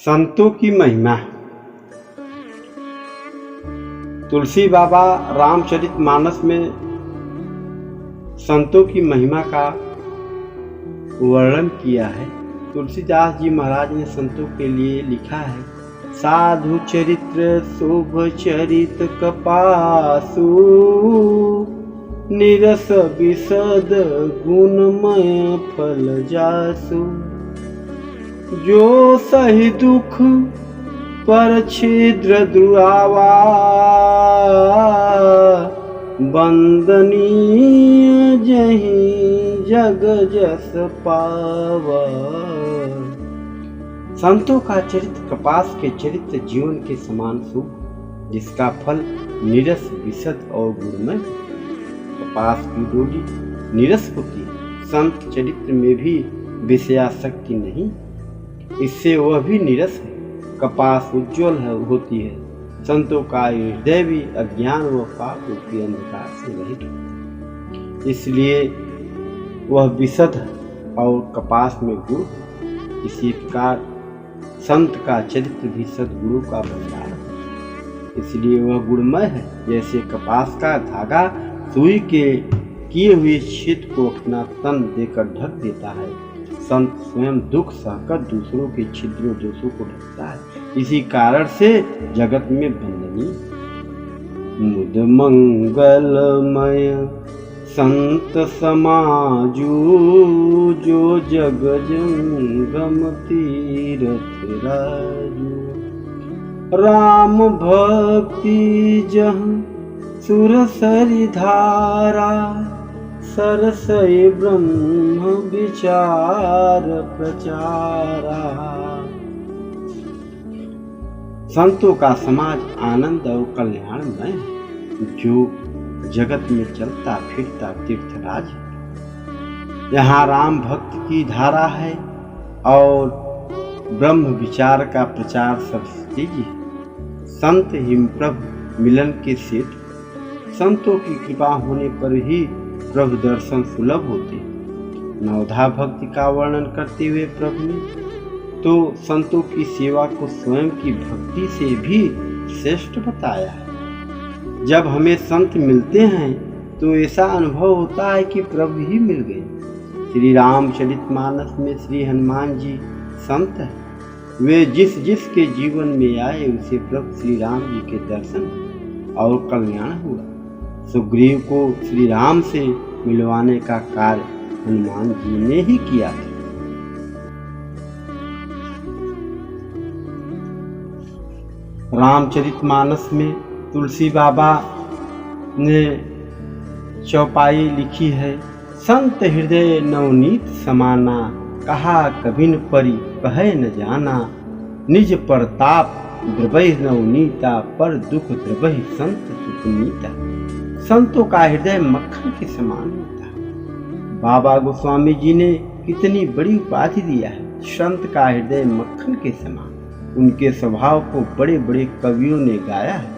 संतों की महिमा। तुलसी बाबा रामचरितमानस में संतों की महिमा का वर्णन किया है। तुलसीदास जी महाराज ने संतों के लिए लिखा है, साधु चरित्र शुभ चरित कपासु, निरस विशद गुणमय फल जासु, जो सही दुख पर छिद्र दुरावा, वंदनीय जहीं जग जस पावा। संतों का चरित्र कपास के चरित्र जीवन के समान शुभ, जिसका फल निरस विशद और गुणमय। कपास की डोरी निरस होती है, संत चरित्र में भी विषयासक्ति नहीं, इससे वह भी निरस है। कपास उज्ज्वल होती है, संतों का हृदय भी अज्ञान व पाप रूपी अंधकार से रहित है, इसलिए वह विशद और कपास में गुण। इसी प्रकार संत का चरित्र भी सद्गुरु का भंडार है, इसलिए वह गुणमय है। जैसे कपास का धागा सुई के किए हुए छेद को अपना तन देकर ढक देता है, संत स्वयं दुख सहकर दूसरों के छिद्रों दोषों को ढकता है। इसी कारण से जगत में वंदनीय मुद मंगलमय संत समाजू, जो जग जंगम तीरथ राजू। राम भक्ति जहाँ सुरसरि धारा, सरसई ब्रह्म विचार प्रचारा। संतों का समाज आनंद और कल्याणमय है, जो जगत में चलता फिरता तीर्थराज है। यहाँ राम भक्त की धारा है और ब्रह्म विचार का प्रचार सरस्वती जी है। संत हिमप्रभु मिलन के सेठ, संतों की कृपा होने पर ही प्रभु दर्शन सुलभ होते। नवधा भक्ति का वर्णन करते हुए प्रभु ने तो संतों की सेवा को स्वयं की भक्ति से भी श्रेष्ठ बताया है। जब हमें संत मिलते हैं तो ऐसा अनुभव होता है कि प्रभु ही मिल गए। श्री रामचरितमानस में श्री हनुमान जी संत हैं। वे जिस जिस के जीवन में आए उसे प्रभु श्री राम जी के दर्शन और कल्याण हुआ। सुग्रीव को श्री राम से मिलवाने का कार्य हनुमान जी ने ही किया था। रामचरितमानस में तुलसी बाबा ने चौपाई लिखी है, संत हृदय नवनीत समाना, कहा कभी न परी कहे न जाना, निज परताप द्रवहि नवनीता, पर दुख द्रवहि संत सुखनीता। संतों का हृदय मक्खन के समान होता है। बाबा गोस्वामी जी ने कितनी बड़ी उपाधि दिया है, संत का हृदय मक्खन के समान। उनके स्वभाव को बड़े बड़े कवियों ने गाया है,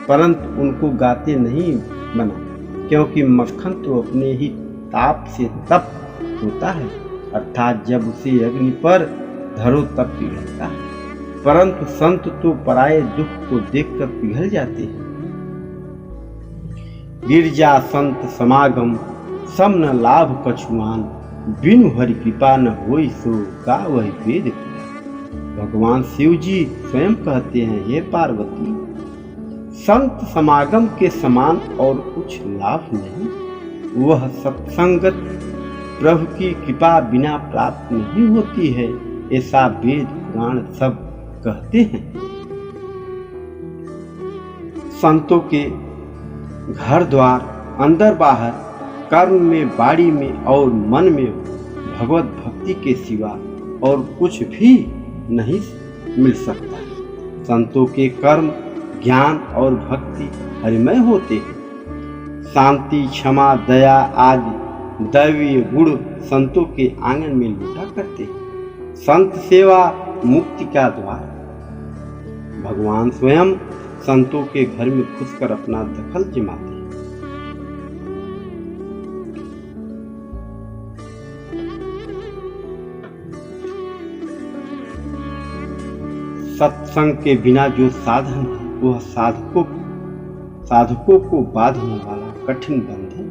परंतु उनको गाते नहीं बना, क्योंकि मक्खन तो अपने ही ताप से तप होता है, अर्थात जब उसे अग्नि पर धरो तब पिघलता है। परंतु संत तो पराये दुख को देखकर पिघल जाते हैं। गिरजा संत समागम सम न लाभ कछुआन, बिनु हरि कृपा न होई सो गावहि वेद पुराण। भगवान शिव जी स्वयं कहते हैं, हे पार्वती, संत समागम के समान और कुछ लाभ नहीं। वह सत्संगत प्रभु की कृपा बिना प्राप्त नहीं होती है, ऐसा वेद पुराण सब कहते हैं। संतों के घर द्वार अंदर बाहर, कर्म में बाड़ी में और मन में भगवत भक्ति के सिवा और कुछ भी नहीं मिल सकता। संतों के कर्म ज्ञान और भक्ति हरिमय होते हैं। शांति क्षमा दया आदि दैवीय गुण संतों के आंगन में लूटा करते हैं। संत सेवा मुक्ति का द्वार। भगवान स्वयं संतों के घर में घुसकर अपना दखल जमाते हैं। सत्संग के बिना जो साधन है वह साधकों को बांधने वाला कठिन बंधन।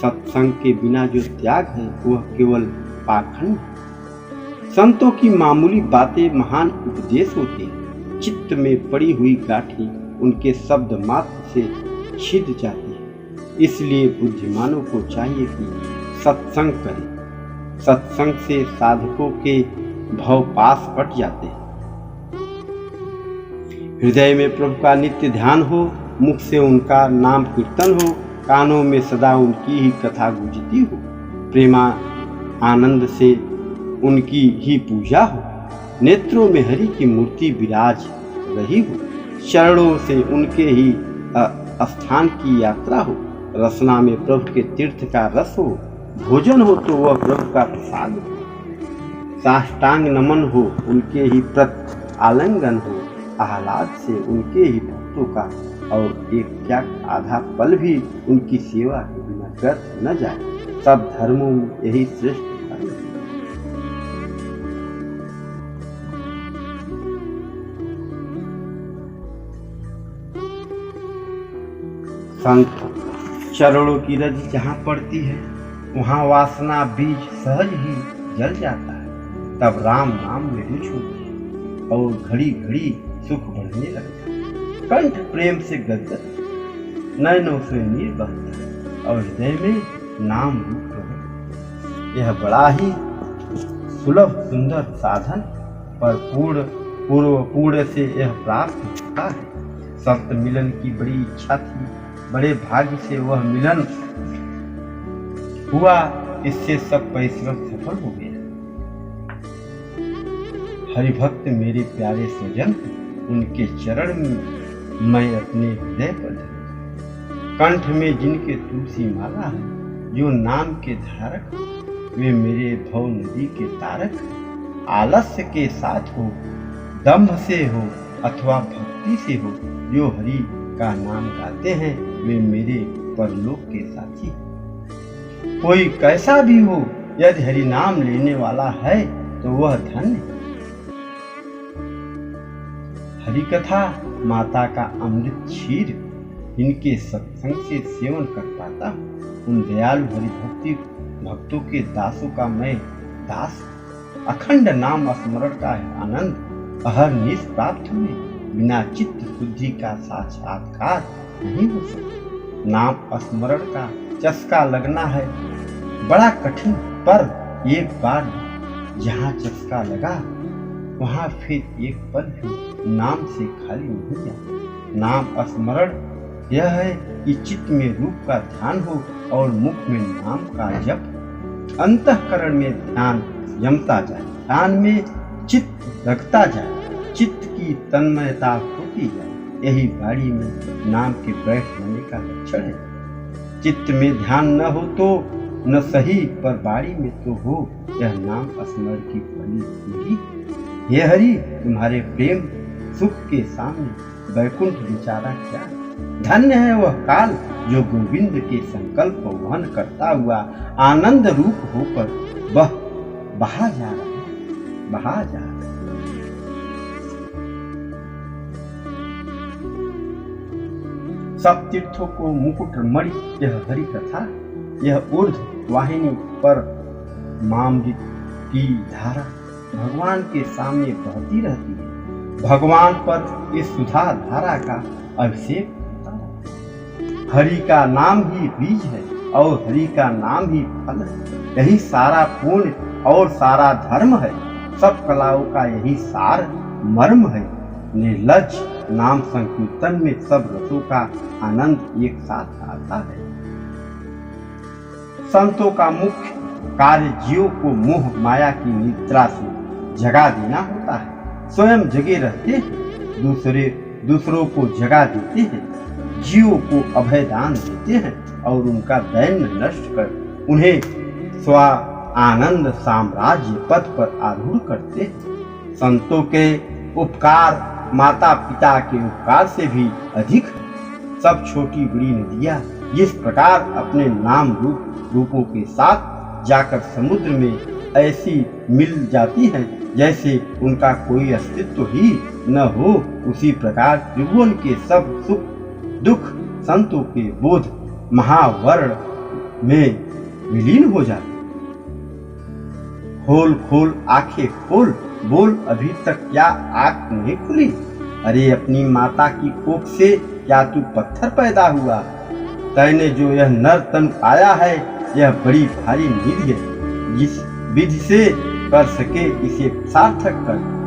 सत्संग के बिना जो त्याग है वह केवल पाखंड है। संतों की मामूली बातें महान उपदेश होते हैं। चित्त में पड़ी हुई गांठें उनके शब्द मात्र से छिद जाती है। इसलिए बुद्धिमानों को चाहिए कि सत्संग करें। सत्संग से साधकों के भव पास कट जाते हैं। हृदय में प्रभु का नित्य ध्यान हो, मुख से उनका नाम कीर्तन हो, कानों में सदा उनकी ही कथा गूंजती हो, प्रेमा आनंद से उनकी ही पूजा हो, नेत्रों में हरि की मूर्ति विराज रही हो, चरणों से उनके ही स्थान की यात्रा हो, रसना में प्रभु के तीर्थ का रस हो, भोजन हो तो वह प्रभु का प्रसाद हो, साष्टांग नमन हो, उनके ही प्रत आलिंगन हो, आह्लाद से उनके ही भक्तों का, और एक क्या आधा पल भी उनकी सेवा के बिना व्यर्थ न जाए। सब धर्मों में यही श्रेष्ठ धर्म है। संत चरणों की रज जहाँ पड़ती है वहाँ वासना बीज सहज ही जल जाता है। तब राम नाम में रुचि होती है और घड़ी घड़ी सुख बढ़ने लगता है। कंठ प्रेम से गदगद, नयनों से नीर बहता है और हृदय में नाम रूप है। यह बड़ा ही सुलभ सुंदर साधन पर पूर्ण से यह प्राप्त होता है। संत मिलन की बड़ी इच्छा थी, बड़े भाग्य से वह मिलन हुआ। इससे सब परिश्रम सफल हो गया। हरिभक्त मेरे प्यारे स्वजन, उनके चरण में मैं अपने हृदय पर धरूं। कंठ में जिनके तुलसी माला है, जो नाम के धारक, वे मेरे भव नदी के तारक। आलस्य के साथ हो, दंभ से हो अथवा भक्ति से हो, जो हरि का नाम गाते हैं वे मेरे परलोक के साथी। कोई कैसा भी हो, यदि हरि नाम लेने वाला है तो वह धन्य। हरि कथा माता का अमृत क्षीर, इनके सत्संग से सेवन कर पाता हूँ। उन दयालु हरि भक्तों के दासों का मैं दास। अखंड नाम स्मरण का है आनंद, अहरनिश प्राप्त हुए बिना चित्त शुद्धि का साक्षात्कार नहीं हो सकता। नाम स्मरण का चस्का लगना है बड़ा कठिन, पर एक बार जहाँ चस्का लगा वहाँ फिर एक पल भी नाम से खाली नहीं जाता। नाम स्मरण यह है कि चित्त में रूप का ध्यान हो और मुख में नाम का जप। अंतःकरण में ध्यान जमता जाए, ध्यान में चित्त रखता जाए, चित्त की तन्मयता होती जाए। यही वाणी में नाम के बैठ जाने का लक्षण है। चित्त में ध्यान न हो तो न सही, पर बाड़ी में तो हो यह नाम स्मरण की बड़ी पूरी। हे हरि, तुम्हारे प्रेम सुख के सामने वैकुंठ बिचारा क्या। धन्य है वह काल जो गोविंद के संकल्प वहन करता हुआ आनंद रूप होकर बहा जा रहा है, बहा जा रहा है। सब तीर्थों को मुकुट मणि यह हरि कथा, यह ऊर्ध्व वाहिनी पर मामृत की धारा भगवान के सामने बहती रहती है। भगवान पर इस सुधा धारा का अभिषेक होता है। हरि का नाम ही बीज है और हरि का नाम ही फल है। यही सारा पुण्य और सारा धर्म है। सब कलाओं का यही सार मर्म है। निर्लज नाम संकीर्तन में सब रसों का आनंद एक साथ आता है। संतों का मुख्य कार्य जीवों को मोह माया की निद्रा से जगा देना होता है। स्वयं जगे रहते हैं, दूसरों को जगा देते हैं, जीवों को अभय दान देते हैं और उनका दैन्य नष्ट कर उन्हें स्व आनंद साम्राज्य पथ पर आरूढ़ करते हैं। संतों के उपकार माता पिता के उपकार से भी अधिक है। सब छोटी बड़ी नदियाँ जिस प्रकार अपने नाम रूपों के साथ जाकर समुद्र में ऐसी मिल जाती हैं, जैसे उनका कोई अस्तित्व ही न हो, उसी प्रकार त्रिभुवन के सब सुख दुख संतों के बोध महावर्ण में विलीन हो जाते। खोल खोल आंखें खोल, बोल अभी तक क्या आंख नहीं खुली? अरे अपनी माता की कोख से क्या तू पत्थर पैदा हुआ? तैने जो यह नर तन पाया है, यह बड़ी भारी निधि है। जिस विधि से कर सके इसे सार्थक कर।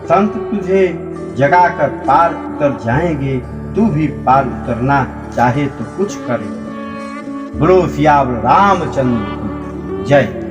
संत तुझे जगाकर पार उतर जाएंगे। तू भी पार उतरना चाहे तो कुछ कर। बोलो सियावर रामचंद्र की जय।